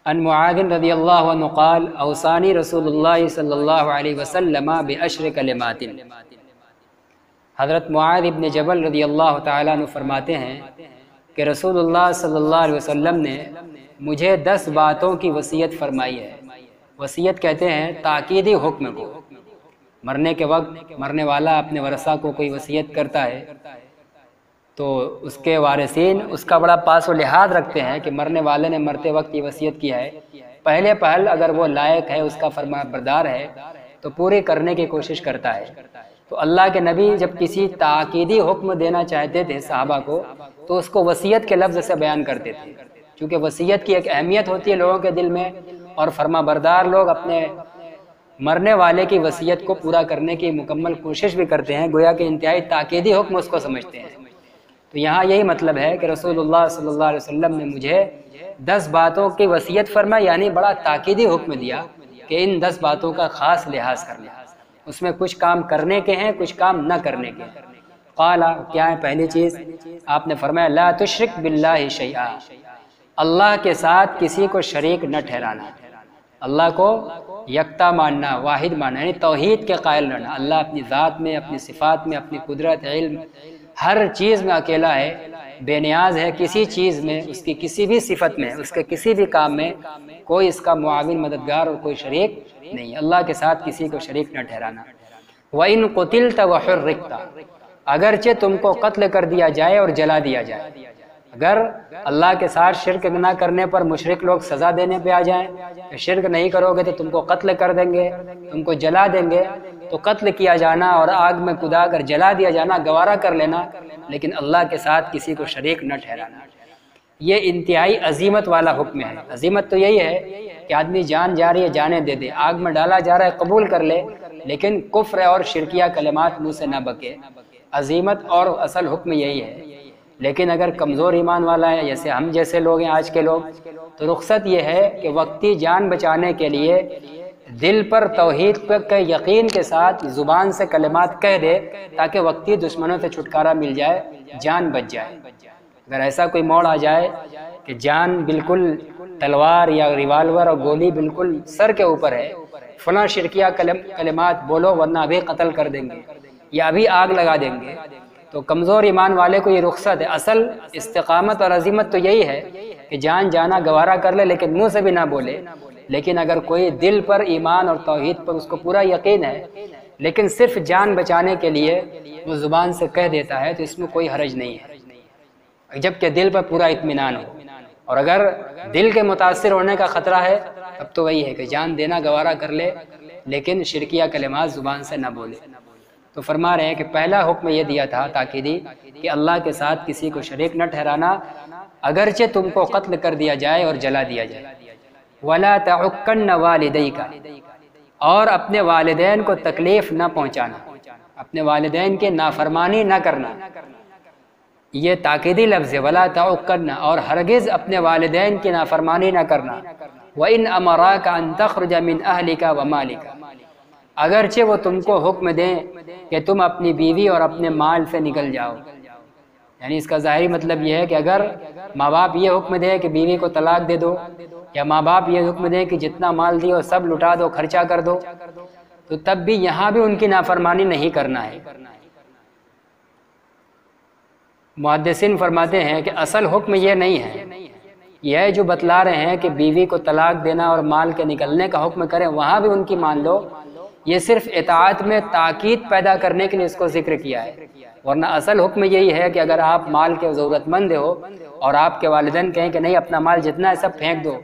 عن معاذ رضی اللہ عنہ قال اوصانی رسول اللہ صلی اللہ علیہ وسلم بعشر کلمات۔ حضرت معاذ ابن جبل رضی اللہ تعالیٰ عنہ فرماتے ہیں کہ رسول اللہ صلی اللہ علیہ وسلم نے مجھے 10 باتوں کی وصیت فرمائی ہے۔ وصیت کہتے ہیں تاکیدی حکم کو۔ مرنے کے وقت مرنے والا اپنے ورثہ کو کوئی وصیت کرتا ہے تو اس کے وارثین اس کا بڑا پاس و لحاظ رکھتے ہیں کہ مرنے والے نے مرتے وقت یہ وصیت کیا ہے، پہلے پہل اگر وہ لائق ہے، اس کا فرما بردار ہے تو پوری کرنے کی کوشش کرتا ہے۔ تو اللہ کے نبی جب کسی تاکیدی حکم دینا چاہتے تھے صحابہ کو تو اس کو وصیت کے لفظ سے بیان کرتے تھے، کیونکہ وصیت کی ایک اہمیت ہوتی ہے لوگوں کے دل میں، اور فرما بردار لوگ اپنے مرنے والے کی وصیت کو پورا کرنے کی مکمل کوشش بھی کرتے ہیں، گویا کہ انتہائی تاکیدی حکم اس کو سمجھتے ہیں۔ تو یہاں یہی مطلب ہے کہ رسول اللہ صلی اللہ علیہ وسلم نے مجھے 10 باتوں کی وصیت فرمائی، یعنی بڑا تاکیدی حکم دیا کہ ان 10 باتوں کا خاص لحاظ کرنا، اس میں کچھ کام کرنے کے ہیں، کچھ کام نہ کرنے کے ہیں۔ قال کیا ہے پہلی چیز؟ آپ نے فرمایا لا تشرک باللہ شیئا، اللہ کے ساتھ کسی کو شریک نہ ٹھہرانا، اللہ کو یکتا ماننا، واحد ماننا، یعنی توحید کے قائل رہنا۔ اللہ اپنی ذات میں، اپنی صفات میں، اپنی قدرت، علم، ہر چیز میں اکیلا ہے، بے نیاز ہے، کسی چیز میں، اس کی کسی بھی صفت میں، اس کے کسی بھی کام میں کوئی اس کا معاون، مددگار اور کوئی شریک نہیں۔ اللہ کے ساتھ کسی کو شریک نہ ٹھہرانا۔ وَإِن قُتِلْتَ وَحُرِّقْتَ، اگرچہ تم کو قتل کر دیا جائے اور جلا دیا جائے، اگر اللہ کے ساتھ شرک نہ کرنے پر مشرک لوگ سزا دینے پہ آ جائیں کہ شرک نہیں کرو گے تو تم کو قتل کر دیں گے، تم کو جلا دیں گے، تو قتل کیا جانا اور آگ میں کدا کر جلا دیا جانا گوارا کر لینا، لیکن اللہ کے ساتھ کسی کو شریک نہ ٹھہرانا۔ یہ انتہائی عظیمت والا حکم ہے۔ عظیمت تو یہی ہے کہ آدمی جان جا رہی ہے جانے دے دے، آگ میں ڈالا جا رہا ہے قبول کر لے، لیکن کفر اور شرکیہ کلمات منہ سے نہ بکے۔ عظیمت اور اصل حکم یہی ہے۔ لیکن اگر کمزور ایمان والا ہے، جیسے ہم جیسے لوگ ہیں آج کے لوگ، تو رخصت یہ ہے کہ وقتی جان بچانے کے لیے دل پر توحید پر یقین کے ساتھ زبان سے کلمات کہہ دے تاکہ وقتی دشمنوں سے چھٹکارا مل جائے، جان بچ جائے۔ اگر ایسا کوئی موڑ آ جائے کہ جان بالکل تلوار یا ریوالور اور گولی بالکل سر کے اوپر ہے، فلاں شرکیہ کلمات بولو ورنہ ابھی قتل کر دیں گے یا ابھی آگ لگا دیں گے، تو کمزور ایمان والے کو یہ رخصت ہے۔ اصل استقامت اور عظیمت تو یہی ہے کہ جان جانا گوارا کر لے لیکن منہ سے بھی نہ بولے، لیکن اگر کوئی دل پر ایمان اور توحید پر اس کو پورا یقین ہے لیکن صرف جان بچانے کے لیے وہ زبان سے کہہ دیتا ہے تو اس میں کوئی حرج نہیں ہے، جبکہ دل پر پورا اطمینان ہو۔ اور اگر دل کے متاثر ہونے کا خطرہ ہے تب تو وہی ہے کہ جان دینا گوارا کر لے لیکن شرکیہ کلمات زبان سے نہ بولے۔ تو فرما رہے ہیں کہ پہلا حکم یہ دیا تھا تاکیدی کہ اللہ کے ساتھ کسی کو شریک نہ ٹھہرانا، اگرچہ تم کو قتل کر دیا جائے اور جلا دیا جائے۔ وَلَا تَعُقَّنَّ وَالِدَيْكَ، اور اپنے والدین کو تکلیف نہ پہنچانا، اپنے والدین کے نافرمانی نہ کرنا۔ یہ تاکیدی لفظ ہے، وَلَا تَعُقَّنَّ، اور ہرگز اپنے والدین کی نافرمانی نہ کرنا۔ وَإِنْ أَمَرَاكَ أَن تَخْرُجَ مِنْ أَهْلِكَ وَمَالِكَ، اگرچہ وہ تم کو حکم دیں کہ تم اپنی بیوی اور اپنے مال سے نکل جاؤ، یعنی اس کا ظاہری مطلب یہ ہے کہ اگر ماں باپ یہ حکم دے کہ بیوی کو طلاق دے دو، یا ماں باپ یہ حکم دیں کہ جتنا مال دیو سب لٹا دو، خرچہ کر دو، تو تب بھی یہاں بھی ان کی نافرمانی نہیں کرنا ہے۔ محدثین فرماتے ہیں کہ اصل حکم یہ نہیں ہے، یہ جو بتلا رہے ہیں کہ بیوی کو طلاق دینا اور مال کے نکلنے کا حکم کریں وہاں بھی ان کی مان لو، یہ صرف اطاعت میں تاکید پیدا کرنے کے لیے اس کو ذکر کیا ہے، ورنہ اصل حکم یہی ہے کہ اگر آپ مال کے ضرورت مند ہو اور آپ کے والدین کہیں کہ نہیں اپنا مال جتنا ہے سب پھینک دو،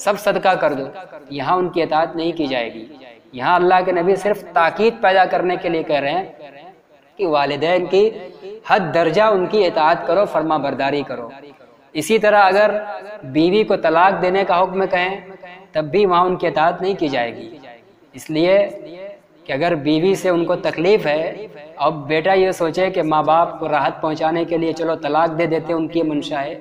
سب صدقہ کر دو، یہاں ان کی اطاعت نہیں کی جائے گی۔ یہاں اللہ کے نبی صرف تاکید پیدا کرنے کے لیے کہہ رہے ہیں کہ والدین کی حد درجہ ان کی اطاعت کرو، فرما برداری کرو۔ اسی طرح اگر بیوی کو طلاق دینے کا حکم کہیں تب بھی وہاں ان کی اطاعت نہیں کی جائے گی، اس لیے کہ اگر بیوی سے ان کو تکلیف ہے اور بیٹا یہ سوچے کہ ماں باپ کو راحت پہنچانے کے لیے چلو طلاق دے دیتے ان کی منشا ہے،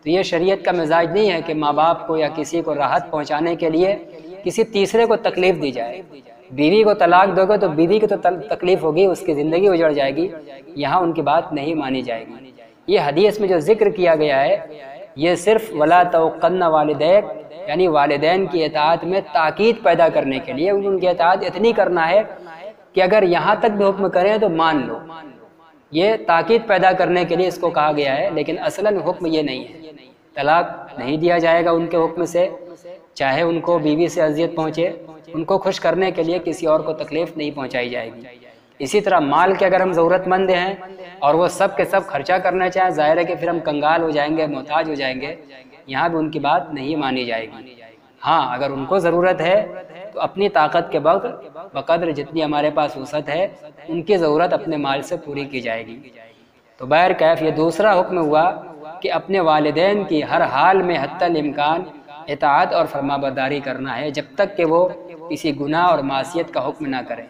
تو یہ شریعت کا مزاج نہیں ہے کہ ماں باپ کو یا کسی کو راحت پہنچانے کے لیے کسی تیسرے کو تکلیف دی جائے۔ بیوی کو طلاق دو گے تو بیوی کی تو تکلیف ہوگی، اس کی زندگی اجڑ جائے گی، یہاں ان کی بات نہیں مانی جائے گی۔ یہ حدیث میں جو ذکر کیا گیا ہے یہ صرف وَلَا تَعُقَّنَّ وَالِدَيْكَ یعنی والدین کی اطاعت میں تاکید پیدا کرنے کے لیے ان کی اطاعت اتنی کرنا ہے کہ اگر یہاں تک بھی حکم کریں تو مان لو، یہ تاکید پیدا کرنے کے لیے اس کو کہا گیا ہے، لیکن اصلاً حکم یہ نہیں ہے۔ طلاق نہیں دیا جائے گا ان کے حکم سے، چاہے ان کو بیوی سے اذیت پہنچے، ان کو خوش کرنے کے لیے کسی اور کو تکلیف نہیں پہنچائی جائے گی۔ اسی طرح مال کے اگر ہم ضرورت مند ہیں اور وہ سب کے سب خرچہ کرنا چاہیں، ظاہر ہے کہ پھر ہم کنگال ہو جائیں گے، محتاج ہو جائیں گے، یہاں بھی ان کی بات نہیں مانی جائے گی۔ ہاں اگر ان کو ضرورت ہے تو اپنی طاقت کے بقدر جتنی ہمارے پاس وسعت ہے ان کی ضرورت اپنے مال سے پوری کی جائے گی۔ تو بہرکیف یہ دوسرا حکم ہوا کہ اپنے والدین کی ہر حال میں حتی الامکان اطاعت اور فرمانبرداری کرنا ہے، جب تک کہ وہ کسی گناہ اور معصیت کا حکم نہ کریں۔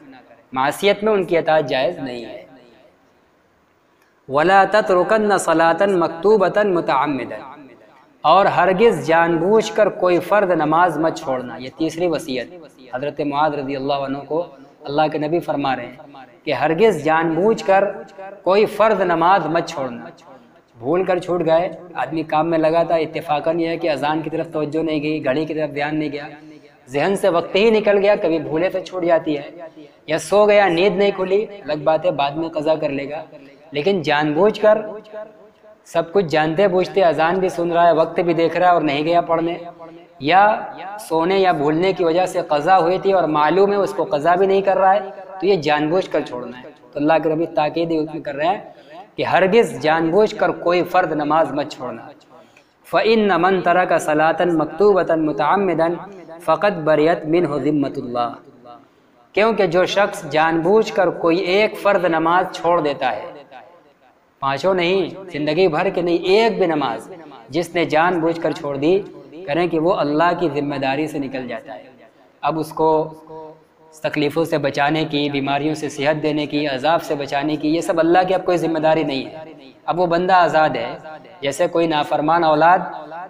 معصیت میں ان کی اطاعت جائز نہیں ہے۔ وَلَا تَتْرُكَنَّ صَلَاةً مَكْتُوبَةً مُتَعَمِّدًا، اور ہرگز جان بوجھ کر کوئی فرض نماز مت چھوڑنا۔ یہ تیسری وصیت حضرت معاذ رضی اللہ عنہ کو اللہ کے نبی فرما رہے ہیں کہ ہرگز جان بوجھ کر کوئی فرض نماز مت چھوڑنا۔ بھول کر چھوٹ گئے، آدمی کام میں لگا تھا، اتفاقاً یہ ہے کہ اذان کی طرف توجہ نہیں گئی، گھڑی کی طرف دھیان نہیں گیا، ذہن سے وقت ہی نکل گیا، کبھی بھولے سے چھوٹ جاتی ہے، یا سو گیا، نیند نہیں کھلی، الگ بات ہے بعد میں قضا کر لے گا، لیکن جان بوجھ کر سب کچھ جانتے بوجھتے اذان بھی سن رہا ہے، وقت بھی دیکھ رہا ہے اور نہیں گیا پڑھنے، یا سونے یا بھولنے کی وجہ سے قضا ہوئی تھی اور معلوم ہے اس کو قضا بھی نہیں کر رہا ہے، تو یہ جان بوجھ کر چھوڑنا ہے۔ تو اللہ کے نبی تاکید حکم کر رہے ہیں کہ ہرگز جان بوجھ کر کوئی فرض نماز مت چھوڑنا۔ فَإِنَّ مَن تَرَكَ صَلَاةً مَكْتُوبَةً مُتَعَمِّدًا فَقَدْ بَرِئَتْ مِنْهُ ذِمَّةُ اللَّهِ، کیونکہ جو شخص جان بوجھ کر کوئی ایک فرض نماز چھوڑ دیتا ہے، پانچوں نہیں، زندگی بھر کے نہیں، ایک بھی نماز جس نے جان بوجھ کر چھوڑ دی، کریں کہ وہ اللہ کی ذمہ داری سے نکل جاتا ہے۔ اب اس کو تکلیفوں سے بچانے کی، بیماریوں سے صحت دینے کی، عذاب سے بچانے کی، یہ سب اللہ کی اب کوئی ذمہ داری نہیں ہے۔ اب وہ بندہ آزاد ہے، جیسے کوئی نافرمان اولاد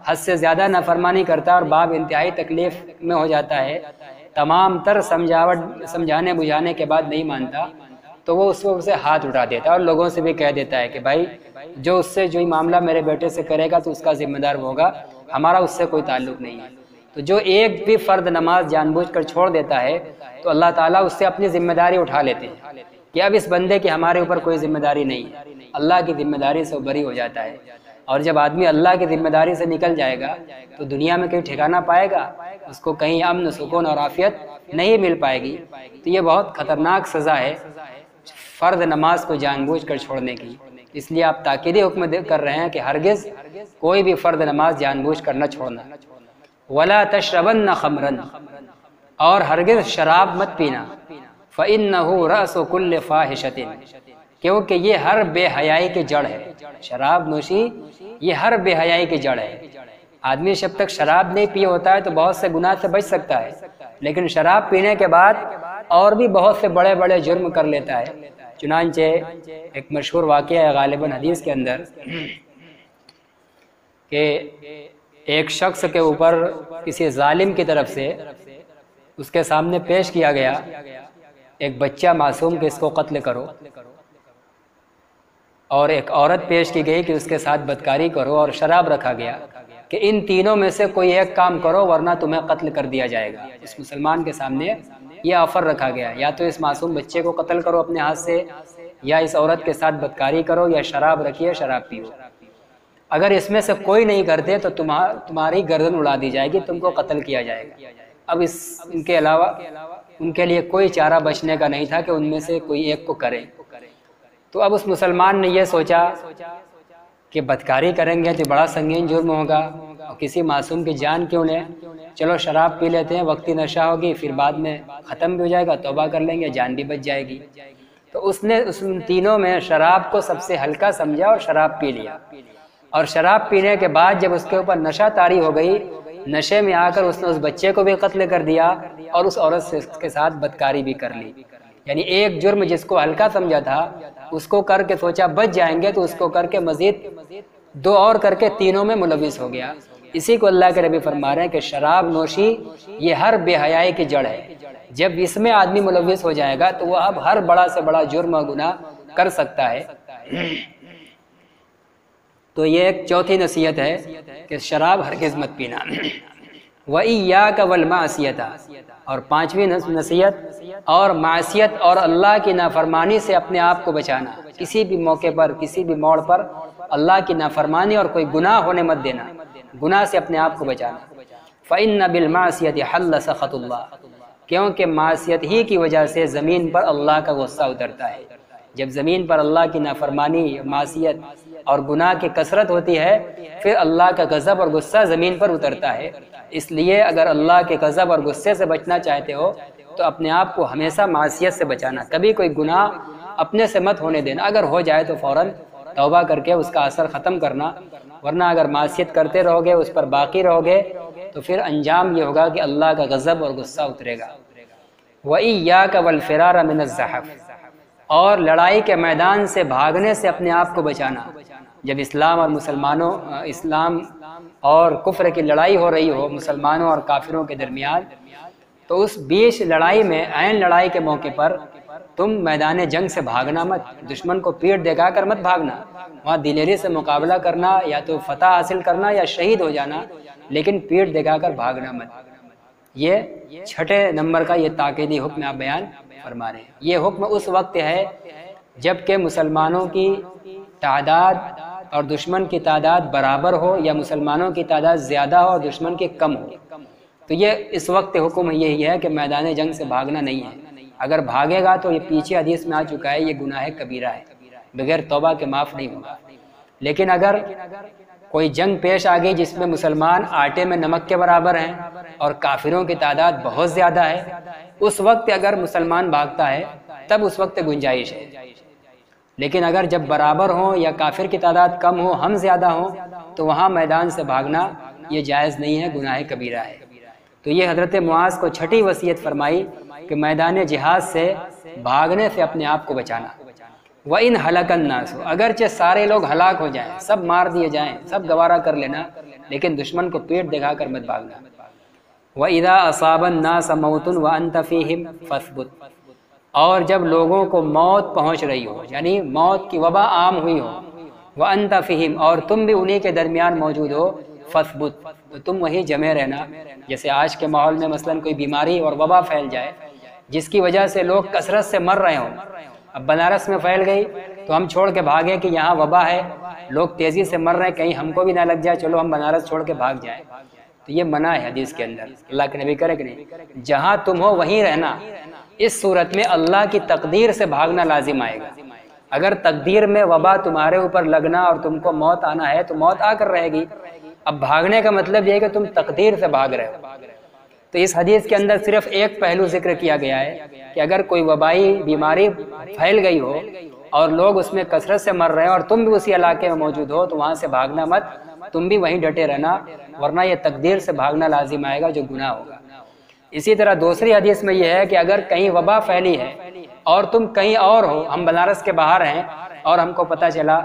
حد سے زیادہ نافرمانی کرتا ہے اور باپ انتہائی تکلیف میں ہو جاتا ہے، تمام تر سمجھانے بجھانے کے بعد نہیں مانتا، تو وہ اس وقت سے ہاتھ اٹھا دیتا ہے اور لوگوں سے بھی کہہ دیتا ہے کہ بھائی جو اس سے جو ہی معاملہ میرے بیٹے سے کرے گا تو اس کا ذمہ دار ہوگا، ہمارا اس سے کوئی تعلق نہیں ہے۔ تو جو ایک بھی فرض نماز جان بوجھ کر چھوڑ دیتا ہے تو اللہ تعالیٰ اس سے اپنی ذمہ داری اٹھا لیتے ہیں کہ اب اس بندے کی ہمارے اوپر کوئی ذمہ داری نہیں ہے، اللہ کی ذمہ داری سے وہ بری ہو جاتا ہے۔ اور جب آدمی اللہ کی ذمہ داری سے نکل جائے گا تو دنیا میں کہیں ٹھکانہ پائے گا، اس کو کہیں امن سکون اور عافیت نہیں مل پائے گی۔ تو یہ بہت خطرناک سزا ہے فرض نماز کو جان بوجھ کر چھوڑنے کی۔ اس لیے آپ تاکیدی حکم کر رہے ہیں کہ ہرگز کوئی بھی فرض نماز جان بوجھ کر نہ چھوڑنا۔ وَلَا تَشْرَبَنَّ خَمْرًا، اور ہرگز شراب مت پینا۔ فَإِنَّهُ رَأْسُ كُلِّ فَاحِشَةٍ، کیونکہ یہ ہر بے حیائی کی جڑ ہے۔ شراب نوشی یہ ہر بے حیائی کی جڑ ہے۔ آدمی جب تک شراب نہیں پیا ہوتا ہے تو بہت سے گناہ سے بچ سکتا ہے، لیکن شراب پینے کے بعد اور بھی بہت سے بڑے بڑے جرم کر لیتا ہے۔ چنانچہ ایک مشہور واقعہ ہے غالباً حدیث کے اندر کہ ایک شخص کے اوپر کسی ظالم کی طرف سے اس کے سامنے پیش کیا گیا ایک بچہ معصوم کہ اس کو قتل کرو، اور ایک عورت پیش کی گئی کہ اس کے ساتھ بدکاری کرو، اور شراب رکھا گیا کہ ان تینوں میں سے کوئی ایک کام کرو ورنہ تمہیں قتل کر دیا جائے گا۔ اس مسلمان کے سامنے یہ آفر رکھا گیا، یا تو اس معصوم بچے کو قتل کرو اپنے ہاتھ سے، یا اس عورت کے ساتھ بدکاری کرو، یا شراب رکھیے شراب پیو۔ اگر اس میں سے کوئی نہیں کرتے تو تمہاری گردن اڑا دی جائے گی، تم کو قتل کیا جائے گا۔ اب ان کے علاوہ ان کے لیے کوئی چارہ بچنے کا نہیں تھا کہ ان میں سے کوئی ایک کو کرے۔ تو اب اس مسلمان نے یہ سوچا کہ بدکاری کریں گے تو بڑا سنگین جرم ہوگا، اور کسی معصوم کی جان کیوں لیں، چلو شراب پی لیتے ہیں، وقتی نشہ ہوگی، پھر بعد میں ختم بھی ہو جائے گا، توبہ کر لیں گے، جان بھی بچ جائے گی۔ تو اس نے اس تینوں میں شراب کو سب سے ہلکا سمجھا اور شراب پی لیا، اور شراب پینے کے بعد جب اس کے اوپر نشہ طاری ہو گئی، نشے میں آ کر اس نے اس بچے کو بھی قتل کر دیا اور اس عورت سے اس کے ساتھ بدکاری بھی کر لی۔ یعنی ایک جرم جس کو ہلکا سمجھا تھا اس کو کر کے سوچا بچ جائیں گے، تو اس کو کر کے مزید دو اور کر کے تینوں میں ملوث ہو گیا۔ اسی کو اللہ کے نبی فرما رہے ہیں کہ شراب نوشی یہ ہر بے حیائی کی جڑ ہے۔ جب اس میں آدمی ملوث ہو جائے گا تو وہ اب ہر بڑا سے بڑا جرم و گناہ کر سکتا ہے۔ تو یہ ایک چوتھی نصیحت ہے کہ شراب ہرگز مت پینا۔ وَإِيَّاكَ وَالْمَعْصِيَةَ، اور پانچویں نصیحت، اور معصیت اور اللہ کی نافرمانی سے اپنے آپ کو بچانا، کسی بھی موقع پر کسی بھی موڑ پر اللہ کی نافرمانی اور کوئی گناہ ہونے مت دینا، گناہ سے اپنے آپ کو بچانا۔ فَإِنَّ بِالْمَعْصِيَةِ حَلَّ سَخَطُ اللَّهِ، کیونکہ معصیت ہی کی وجہ سے زمین پر اللہ کا غصہ اترتا ہے۔ جب زمین پر اللہ کی نافرمانی، معصیت اور گناہ کی کثرت ہوتی ہے، پھر اللہ کا غضب اور غصہ زمین پر اترتا ہے۔ اس لیے اگر اللہ کے غضب اور غصے سے بچنا چاہتے ہو تو اپنے آپ کو ہمیشہ معصیت سے بچانا، کبھی کوئی گناہ اپنے سے مت ہونے دینا، اگر ہو جائے تو فوراً توبہ کر کے اس کا اثر ختم کرنا، ورنہ اگر معصیت کرتے رہو گے، اس پر باقی رہو گے، تو پھر انجام یہ ہوگا کہ اللہ کا غضب اور غصہ اترے گا۔ وَإِيَّاكَ وَالْفِرَارَ مِنَ الزَّحْفِ، اور لڑائی کے میدان سے بھاگنے سے اپنے آپ کو بچانا۔ جب اسلام اور کفر کی لڑائی ہو رہی ہو مسلمانوں اور کافروں کے درمیان، تو اس بیچ لڑائی میں، عین لڑائی کے موقع پر تم میدان جنگ سے بھاگنا مت، دشمن کو پیٹ دکھا کر مت بھاگنا، وہاں دلیری سے مقابلہ کرنا، یا تو فتح حاصل کرنا یا شہید ہو جانا، لیکن پیٹ دکھا کر بھاگنا مت۔ یہ 6 نمبر کا یہ تاکیدی حکم آپ بیان فرما رہے ہیں۔ یہ حکم اس وقت ہے جب کہ مسلمانوں کی تعداد اور دشمن کی تعداد برابر ہو، یا مسلمانوں کی تعداد زیادہ ہو اور دشمن کی کم ہو، تو یہ اس وقت حکم یہی ہے کہ میدان جنگ سے بھاگنا نہیں ہے۔ اگر بھاگے گا تو یہ پیچھے حدیث میں آ چکا ہے، یہ گناہ کبیرہ ہے، بغیر توبہ کے معاف نہیں ہوگا۔ لیکن اگر کوئی جنگ پیش آ گئی جس میں مسلمان آٹے میں نمک کے برابر ہیں اور کافروں کی تعداد بہت زیادہ ہے، اس وقت اگر مسلمان بھاگتا ہے تب اس وقت گنجائش ہے۔ لیکن اگر جب برابر ہوں یا کافر کی تعداد کم ہو، ہم زیادہ ہوں، تو وہاں میدان سے بھاگنا یہ جائز نہیں ہے، گناہ کبیرہ ہے۔ تو یہ حضرت معاذ کو 6ٹھی وصیت فرمائی کہ میدان جہاد سے بھاگنے سے اپنے آپ کو بچانا۔ وَإِنْ هَلَكَ النَّاسُ، اگرچہ سارے لوگ ہلاک ہو جائیں، سب مار دیے جائیں، سب گوارہ کر لینا، لیکن دشمن کو پیٹ دکھا کر مت بھاگنا۔ وَإِذَا أَصَابَ النَّاسَ مَوْتٌ وَأَنْتَ فِيهِمْ فَاثْبُتْ، اور جب لوگوں کو موت پہنچ رہی ہو، یعنی موت کی وبا عام ہوئی ہو، وَأَنْتَ فِيهِمْ، اور تم بھی انہی کے درمیان موجود ہو، فَاثْبُتْ، تو تم وہیں جمے رہنا۔ جیسے آج کے ماحول میں مثلاً کوئی بیماری اور وبا پھیل جائے جس کی وجہ سے لوگ کثرت سے مر رہے ہوں، اب بنارس میں پھیل گئی تو ہم چھوڑ کے بھاگیں کہ یہاں وبا ہے، لوگ تیزی سے مر رہے ہیں، کہیں ہم کو بھی نہ لگ جائے، چلو ہم بنارس چھوڑ کے بھاگ جائیں، تو یہ منع ہے حدیث کے اندر۔ اللہ کے نبی کرے کہ نہیں، جہاں تم ہو وہیں رہنا۔ اس صورت میں اللہ کی تقدیر سے بھاگنا لازم آئے گا۔ اگر تقدیر میں وبا تمہارے اوپر لگنا اور تم کو موت آنا ہے تو موت آ کر رہے گی۔ اب بھاگنے کا مطلب یہ ہے کہ تم تقدیر سے بھاگ رہے ہو۔ تو اس حدیث کے اندر صرف ایک پہلو ذکر کیا گیا ہے کہ اگر کوئی وبائی بیماری پھیل گئی ہو اور لوگ اس میں کثرت سے مر رہے ہیں اور تم بھی اسی علاقے میں موجود ہو تو وہاں سے بھاگنا مت، تم بھی وہیں ڈٹے رہنا، ورنہ یہ تقدیر سے بھاگنا لازم آئے گا جو گناہ ہوگا۔ اسی طرح دوسری حدیث میں یہ ہے کہ اگر کہیں وبا پھیلی ہے اور تم کہیں اور ہو، ہم بنارس کے باہر ہیں اور ہم کو پتہ چلا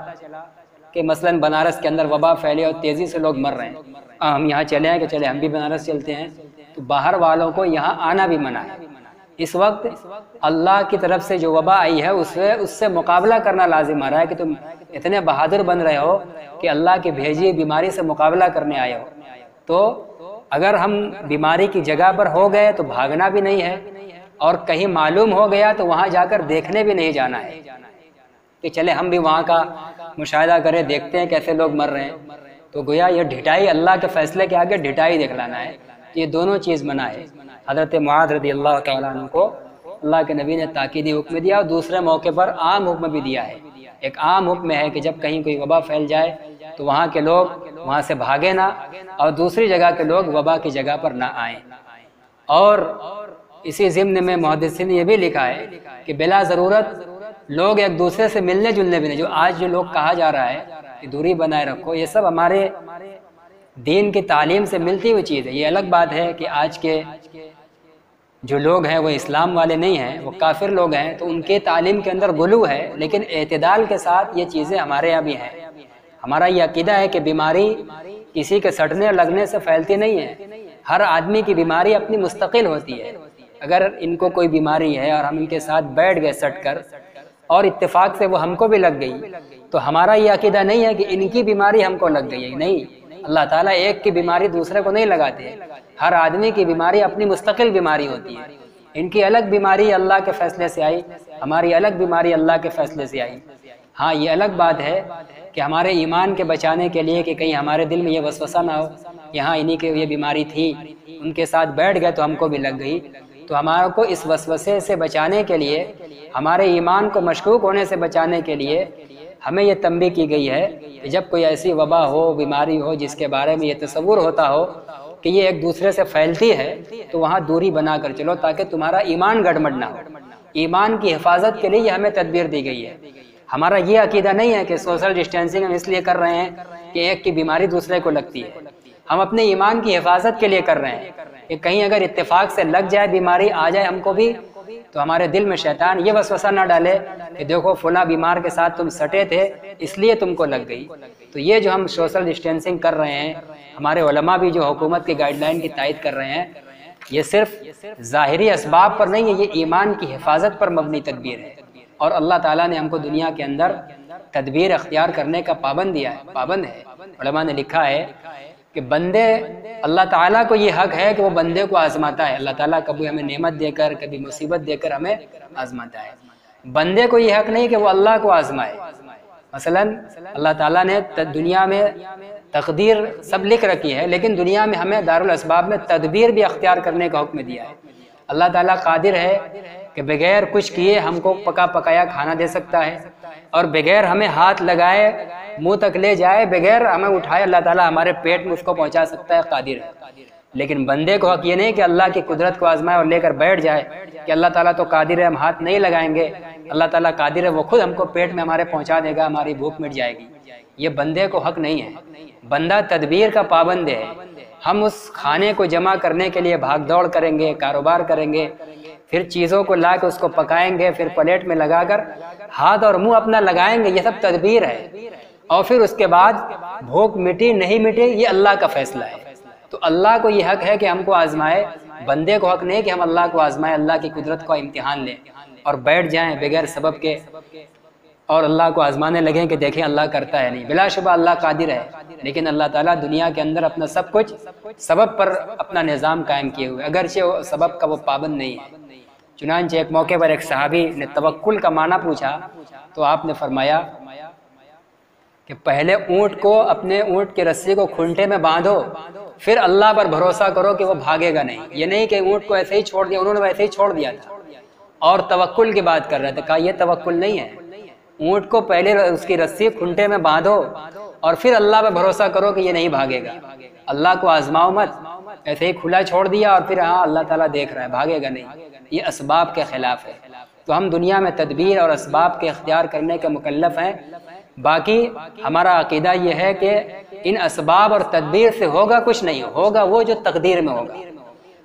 کہ مثلاً بنارس کے اندر وبا پھیلی اور تیزی سے لوگ مر رہے ہیں، ہم یہاں چلے ہیں کہ چلے ہم بھی بنارس چلتے ہیں، تو باہر والوں کو یہاں آنا بھی منع ہے۔ اس وقت اللہ کی طرف سے جو وبا آئی ہے اس سے مقابلہ کرنا لازم آ رہا ہے کہ تم اتنے بہادر بن رہے ہو کہ اللہ کی بھیجی بیماری سے مقابلہ کرنے آئے ہو۔ تو اگر ہم بیماری کی جگہ پر ہو گئے تو بھاگنا بھی نہیں ہے، اور کہیں معلوم ہو گیا تو وہاں جا کر دیکھنے بھی نہیں جانا ہے کہ چلے ہم بھی وہاں کا مشاہدہ کریں، دیکھتے ہیں کیسے لوگ مر رہے ہیں۔ تو گویا یہ ڈھٹائی، اللہ کے فیصلے کے آگے ڈھٹائی دکھلانا ہے، یہ دونوں چیز منع ہے۔ حضرت معاذ رضی اللہ تعالیٰ عنہ کو اللہ کے نبی نے تاکیدی حکم دیا، اور دوسرے موقع پر عام حکم بھی دیا ہے۔ ایک عام حکم ہے کہ جب کہیں کوئی وبا پھیل جائے تو وہاں کے لوگ وہاں سے بھاگے نہ، اور دوسری جگہ کے لوگ وبا کی جگہ پر نہ آئیں۔ اور اسی ضمن میں محدثین نے یہ بھی لکھا ہے کہ بلا ضرورت لوگ ایک دوسرے سے ملنے جلنے بھی نہیں، جو آج جو لوگ کہا جا رہا ہے کہ دوری بنائے رکھو، یہ سب ہمارے دین کی تعلیم سے ملتی ہوئی چیز ہے۔ یہ الگ بات ہے کہ آج کے جو لوگ ہیں وہ اسلام والے نہیں ہیں، وہ کافر لوگ ہیں، تو ان کے تعلیم کے اندر غلو ہے، لیکن اعتدال کے ساتھ یہ چیزیں ہمارے یہاں بھی ہیں۔ ہمارا یہ عقیدہ ہے کہ بیماری کسی کے سٹنے اور لگنے سے پھیلتی نہیں ہے، ہر آدمی کی بیماری اپنی مستقل ہوتی ہے۔ اگر ان کو کوئی بیماری ہے اور ہم ان کے ساتھ بیٹھ گئے سٹ کر اور اتفاق سے وہ ہم کو بھی لگ گئی، تو ہمارا یہ عقیدہ نہیں ہے کہ ان کی بیماری ہم کو لگ گئی ہے، نہیں، اللہ تعالیٰ ایک کی بیماری دوسرے کو نہیں لگاتے، ہر آدمی کی بیماری اپنی مستقل بیماری ہوتی ہے۔ ان کی الگ بیماری اللہ کے فیصلے سے آئی، ہماری الگ بیماری اللہ کے فیصلے سے آئی۔ ہاں یہ الگ بات ہے کہ ہمارے ایمان کے بچانے کے لیے کہ کہیں ہمارے دل میں یہ وسوسہ نہ ہو کہ ہاں انہی کے یہ بیماری تھی، ان کے ساتھ بیٹھ گئے تو ہم کو بھی لگ گئی، تو ہمارے کو اس وسوسے سے بچانے کے لیے، ہمارے ایمان کو مشکوک ہونے سے بچانے کے لیے ہمیں یہ تنبیہ کی گئی ہے کہ جب کوئی ایسی وبا ہو، بیماری ہو جس کے بارے میں یہ تصور ہوتا ہو کہ یہ ایک دوسرے سے پھیلتی ہے، تو وہاں دوری بنا کر چلو تاکہ تمہارا ایمان گڑبڑ نہ ہو۔ ایمان کی حفاظت کے لیے یہ ہمیں تدبیر دی گئی ہے۔ ہمارا یہ عقیدہ نہیں ہے کہ سوشل ڈسٹینسنگ ہم اس لیے کر رہے ہیں کہ ایک کی بیماری دوسرے کو لگتی ہے، ہم اپنے ایمان کی حفاظت کے لیے کر رہے ہیں کہ کہیں اگر اتفاق سے لگ جائے، بیماری آ جائے ہم کو بھی، تو ہمارے دل میں شیطان یہ وسوسہ نہ ڈالے کہ دیکھو فلاں بیمار کے ساتھ تم سٹے تھے اس لیے تم کو لگ گئی۔ تو یہ جو ہم سوشل ڈسٹینسنگ کر رہے ہیں، ہمارے علماء بھی جو حکومت کی گائیڈ لائن کی تائید کر رہے ہیں، یہ صرف ظاہری اسباب پر نہیں ہے، یہ ایمان کی حفاظت پر مبنی تدبیر ہے۔ اور اللہ تعالیٰ نے ہم کو دنیا کے اندر تدبیر اختیار کرنے کا پابند ہے۔ علماء نے لکھا ہے کہ بندے، اللہ تعالیٰ کو یہ حق ہے کہ وہ بندے کو آزماتا ہے۔ اللہ تعالیٰ کبھی ہمیں نعمت دے کر، کبھی مصیبت دے کر ہمیں آزماتا ہے۔ بندے کو یہ حق نہیں کہ وہ اللہ کو آزمائے۔ مثلا اللہ تعالیٰ نے دنیا میں تقدیر سب لکھ رکھی ہے، لیکن دنیا میں ہمیں دارالاسباب میں تدبیر بھی اختیار کرنے کا حکم دیا ہے۔ اللہ تعالیٰ قادر ہے کہ بغیر کچھ کیے ہم کو پکا پکایا کھانا دے سکتا ہے، اور بغیر ہمیں ہاتھ لگائے منہ تک لے جائے، بغیر ہمیں اٹھائے اللہ تعالیٰ ہمارے پیٹ میں اس کو پہنچا سکتا ہے، قادر ہے۔ لیکن بندے کو حق یہ نہیں کہ اللہ کی قدرت کو آزمائے اور لے کر بیٹھ جائے کہ اللہ تعالیٰ تو قادر ہے، ہم ہاتھ نہیں لگائیں گے، اللہ تعالیٰ قادر ہے، وہ خود ہم کو پیٹ میں ہمارے پہنچا دے گا، ہماری بھوک مٹ جائے گی۔ یہ بندے کو حق نہیں ہے۔ بندہ تدبیر کا پابند ہے۔ ہم اس کھانے کو جمع کرنے کے لیے بھاگ دوڑ کریں گے، کاروبار کریں گے، پھر چیزوں کو لا کے اس کو پکائیں گے، پھر پلیٹ میں لگا کر ہاتھ اور منہ اپنا لگائیں گے، یہ سب تدبیر ہے۔ اور پھر اس کے بعد بھوک مٹی نہیں مٹی یہ اللہ کا فیصلہ ہے۔ تو اللہ کو یہ حق ہے کہ ہم کو آزمائے، بندے کو حق نہیں کہ ہم اللہ کو آزمائے، اللہ کی قدرت کا امتحان لیں اور بیٹھ جائیں بغیر سبب کے اور اللہ کو آزمانے لگیں کہ دیکھیں اللہ کرتا ہے۔ نہیں، بلا شبہ اللہ قادر ہے، لیکن اللہ تعالیٰ دنیا کے اندر اپنا سب کچھ سبب پر اپنا نظام قائم کیے ہوئے، اگرچہ وہ سبب کا وہ پابند نہیں ہے۔ چنانچہ ایک موقع پر ایک صحابی نے توکل کا معنی پوچھا تو آپ نے فرمایا کہ پہلے اونٹ کو، اپنے اونٹ کی رسی کو کھنٹے میں باندھو، پھر اللہ پر بھروسہ کرو کہ وہ بھاگے گا نہیں۔ یہ نہیں کہ اونٹ کو ایسے ہی چھوڑ دیا، انہوں نے ویسے ہی چھوڑ دیا تھا اور توکل کی بات کر رہے تھے، کہا یہ توکل نہیں ہے۔ اونٹ کو پہلے اس کی رسی کھنٹے میں باندھو اور پھر اللہ پر بھروسہ کرو کہ یہ نہیں بھاگے گا۔ اللہ کو آزماؤ مت، ایسے ہی کھلا چھوڑ دیا اور پھر ہاں اللہ تعالیٰ دیکھ رہا ہے، بھاگے گا نہیں، یہ اسباب کے خلاف ہے۔ تو ہم دنیا میں تدبیر اور اسباب کے اختیار کرنے کے مکلف ہیں۔ باقی ہمارا عقیدہ یہ ہے کہ ان اسباب اور تدبیر سے ہوگا کچھ نہیں، ہوگا وہ جو تقدیر میں ہوگا،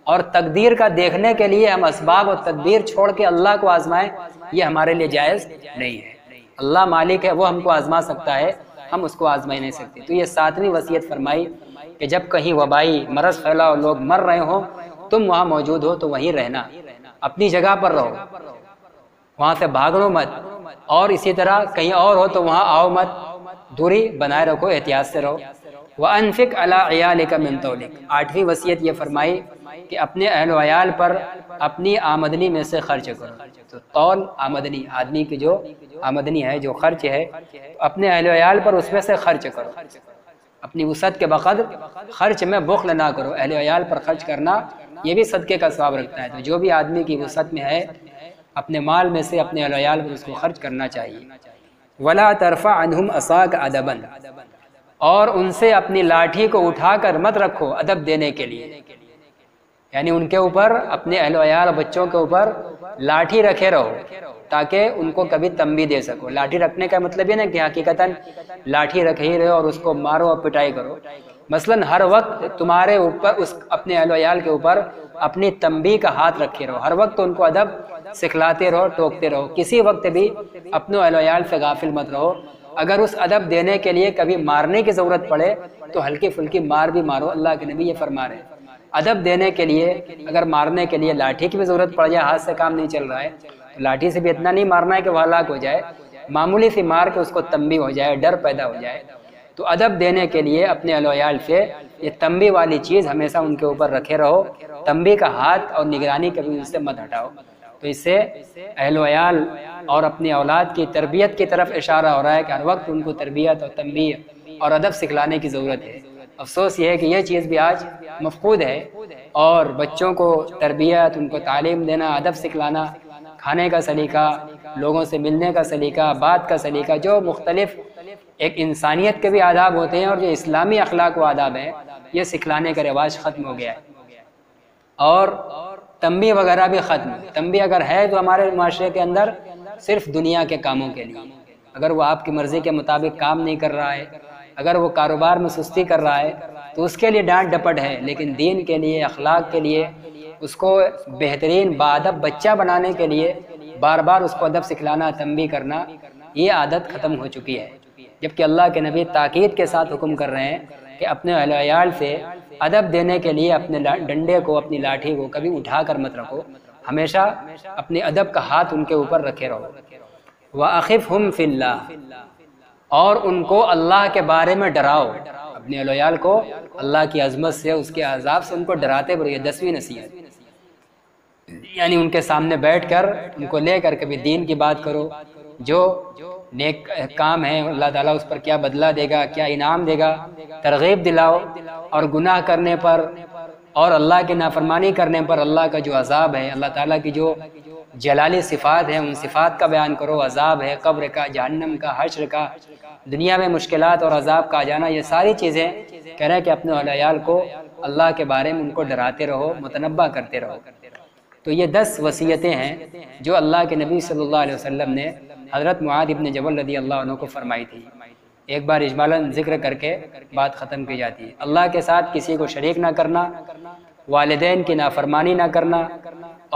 اور تقدیر کا دیکھنے کے لیے ہم اسباب اور تدبیر چھوڑ کے اللہ کو آزمائیں، یہ ہمارے لیے جائز نہیں ہے۔ اللہ مالک ہے، وہ ہم کو آزما سکتا ہے، ہم اس کو آزما نہیں سکتے۔ تو یہ 7ویں وصیت فرمائی کہ جب کہیں وبائی مرض پھیلا اور لوگ مر رہے ہوں، تم وہاں موجود ہو تو وہیں رہنا، اپنی جگہ پر رہو، وہاں سے بھاگو مت، اور اسی طرح کہیں اور ہو تو وہاں آؤ مت، دوری بنائے رکھو، احتیاط سے رہو۔ وَأَنفِقْ عَلَىٰ عِيَالِكَ مِن طَوْلِكَ، 8ویں وصیت یہ فرمائی کہ اپنے اہل و عیال پر اپنی آمدنی میں سے خرچ کرو۔ تو طول آمدنی، آدمی کی جو آمدنی ہے، جو خرچ ہے، اپنے اہل و عیال پر اس میں سے خرچ کرو، اپنی وسعت کے بقدر خرچ میں بخل نہ کرو۔ اہل و عیال پر خرچ کرنا یہ بھی صدقے کا ثواب رکھتا ہے۔ تو جو بھی آدمی کی وسعت میں ہے، اپنے مال میں سے اپنے اہل و عیال پر اس کو خرچ کرنا چاہیے۔ وَلَا تَرْفَعْ عَنْهُمْ عَصَاكَ أَدَبًا، اور ان سے اپنی لاٹھی کو اٹھا کر مت رکھو ادب دینے کے لیے، یعنی ان کے اوپر، اپنے اہل و عیال اور بچوں کے اوپر لاٹھی رکھے رہو تاکہ ان کو کبھی تنبیہ دے سکو۔ لاٹھی رکھنے کا مطلب یہ نہیں کہ حقیقتاً لاٹھی رکھے ہی رہو اور اس کو مارو اور پٹائی کرو، مثلاً ہر وقت تمہارے اوپر، اس اپنے اہل و عیال کے اوپر اپنی تنبیہ کا ہاتھ رکھے رہو، ہر وقت ان کو ادب سکھلاتے رہو، ٹوکتے رہو، کسی وقت بھی اپنے اہل و عیال سے غافل مت رہو۔ اگر اس ادب دینے کے لیے کبھی مارنے کی ضرورت پڑے تو ہلکی پھلکی مار بھی مارو، اللہ کے نبی یہ فرما رہے ہیں۔ ادب دینے کے لیے اگر مارنے کے لیے لاٹھی کی بھی ضرورت پڑ جائے، ہاتھ سے کام نہیں چل رہا ہے تو لاٹھی سے بھی اتنا نہیں مارنا ہے کہ وہ ہلاک ہو جائے، معمولی سی مار کے اس کو تنبیہ ہو جائے، ڈر پیدا ہو جائے۔ تو تو ادب دینے کے لیے اپنے اہل و عیال سے یہ تنبیہ والی چیز ہمیشہ ان کے اوپر رکھے رہو، تنبیہ کا ہاتھ اور نگرانی کبھی ان سے مت ہٹاؤ۔ تو اس سے اہل و عیال اور اپنی اولاد کی تربیت کی طرف اشارہ ہو رہا ہے کہ ہر وقت ان کو تربیت اور تنبیہ اور ادب سکھلانے کی ضرورت ہے۔ افسوس یہ ہے کہ یہ چیز بھی آج مفقود ہے، اور بچوں کو تربیت، ان کو تعلیم دینا، ادب سکھلانا، کھانے کا سلیقہ، لوگوں سے ملنے کا سلیقہ، بات کا سلیقہ، جو مختلف ایک انسانیت کے بھی آداب ہوتے ہیں اور جو اسلامی اخلاق و آداب ہیں، یہ سکھلانے کا رواج ختم ہو گیا ہے۔ اور تنبیہ وغیرہ بھی ختم ہے۔ تنبیہ اگر ہے تو ہمارے معاشرے کے اندر صرف دنیا کے کاموں کے لیے، اگر وہ آپ کی مرضی کے مطابق کام نہیں کر رہا ہے، اگر وہ کاروبار میں سستی کر رہا ہے تو اس کے لیے ڈانٹ ڈپٹ ہے، لیکن دین کے لیے، اخلاق کے لیے، اس کو بہترین باادب بچہ بنانے کے لیے بار بار اس کو ادب سکھلانا، تنبیہ کرنا، یہ عادت ختم ہو چکی ہے۔ جبکہ اللہ کے نبی تاکید کے ساتھ حکم کر رہے ہیں کہ اپنے اہل و عیال سے ادب دینے کے لیے اپنے ڈنڈے کو، اپنی لاٹھی کو کبھی اٹھا کر مت رکھو، ہمیشہ اپنے ادب کا ہاتھ ان کے اوپر رکھے رہو۔ وَأَخِفْهُمْ فِي اللَّهِ، اور ان کو اللہ کے بارے میں ڈراؤ، اپنے اہل و عیال کو اللہ کی عظمت سے، اس کے عذاب سے ان کو ڈراتے رہو۔ یہ 10ویں نصیحت، یعنی ان کے سامنے بیٹھ کر ان کو لے کر کبھی دین کی بات کرو، جو نیک کام ہے اللہ تعالیٰ اس پر کیا بدلہ دے گا، کیا انعام دے گا، ترغیب دلاؤ، اور گناہ کرنے پر اور اللہ کی نافرمانی کرنے پر اللہ کا جو عذاب ہے، اللہ تعالیٰ کی جو جلالی صفات ہیں، ان صفات کا بیان کرو۔ عذاب ہے قبر کا، جہنم کا، حشر کا، دنیا میں مشکلات اور عذاب کا آ جانا، یہ ساری چیزیں کہہ رہے ہیں کہ اپنے اہل عیال کو اللہ کے بارے میں ان کو ڈراتے رہو، متنبہ کرتے رہو۔ تو یہ 10 وصیتیں ہیں جو اللہ کے نبی صلی اللہ علیہ وسلم نے حضرت معاذ بن جبل رضی اللہ عنہ کو فرمائی تھی۔ ایک بار اجمالاً ذکر کر کے بات ختم کی جاتی ہے۔ اللہ کے ساتھ کسی کو شریک نہ کرنا، والدین کی نافرمانی نہ کرنا،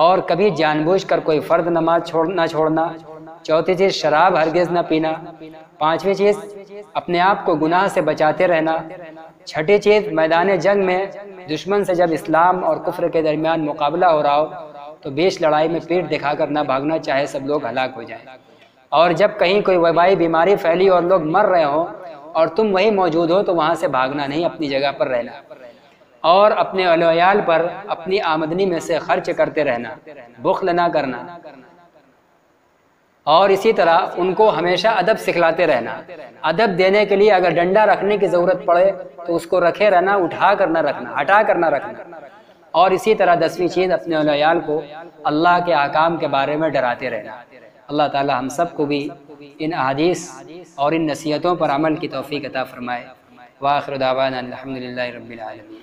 اور کبھی جان بوجھ کر کوئی فرض نماز نہ چھوڑنا۔ چوتھی چیز شراب ہرگز نہ پینا۔ پانچویں چیز اپنے آپ کو گناہ سے بچاتے رہنا۔ چھٹی چیز میدان جنگ میں دشمن سے جب اسلام اور کفر کے درمیان مقابلہ ہو رہا ہو تو بیچ لڑائی میں پیٹھ دکھا کر نہ بھاگنا، چاہے سب لوگ ہلاک ہو جائیں۔ اور جب کہیں کوئی وبائی بیماری پھیلی اور لوگ مر رہے ہوں اور تم وہیں موجود ہو تو وہاں سے بھاگنا نہیں، اپنی جگہ پر رہنا، اور اپنے اہل و عیال پر اپنی آمدنی میں سے خرچ کرتے رہنا، بخل نہ کرنا، اور اسی طرح ان کو ہمیشہ ادب سکھلاتے رہنا۔ ادب دینے کے لیے اگر ڈنڈا رکھنے کی ضرورت پڑے تو اس کو رکھے رہنا، اٹھا کر نہ رکھنا، ہٹا کر نہ رکھنا۔ اور اسی طرح 10ویں چیز اپنے اہل و عیال کو اللہ کے احکام کے بارے میں ڈراتے رہنا۔ اللہ تعالی ہم سب کو بھی ان احادیث اور ان نصیحتوں پر عمل کی توفیق عطا فرمائے۔ وآخر دعوانا الحمدللہ رب العالمین۔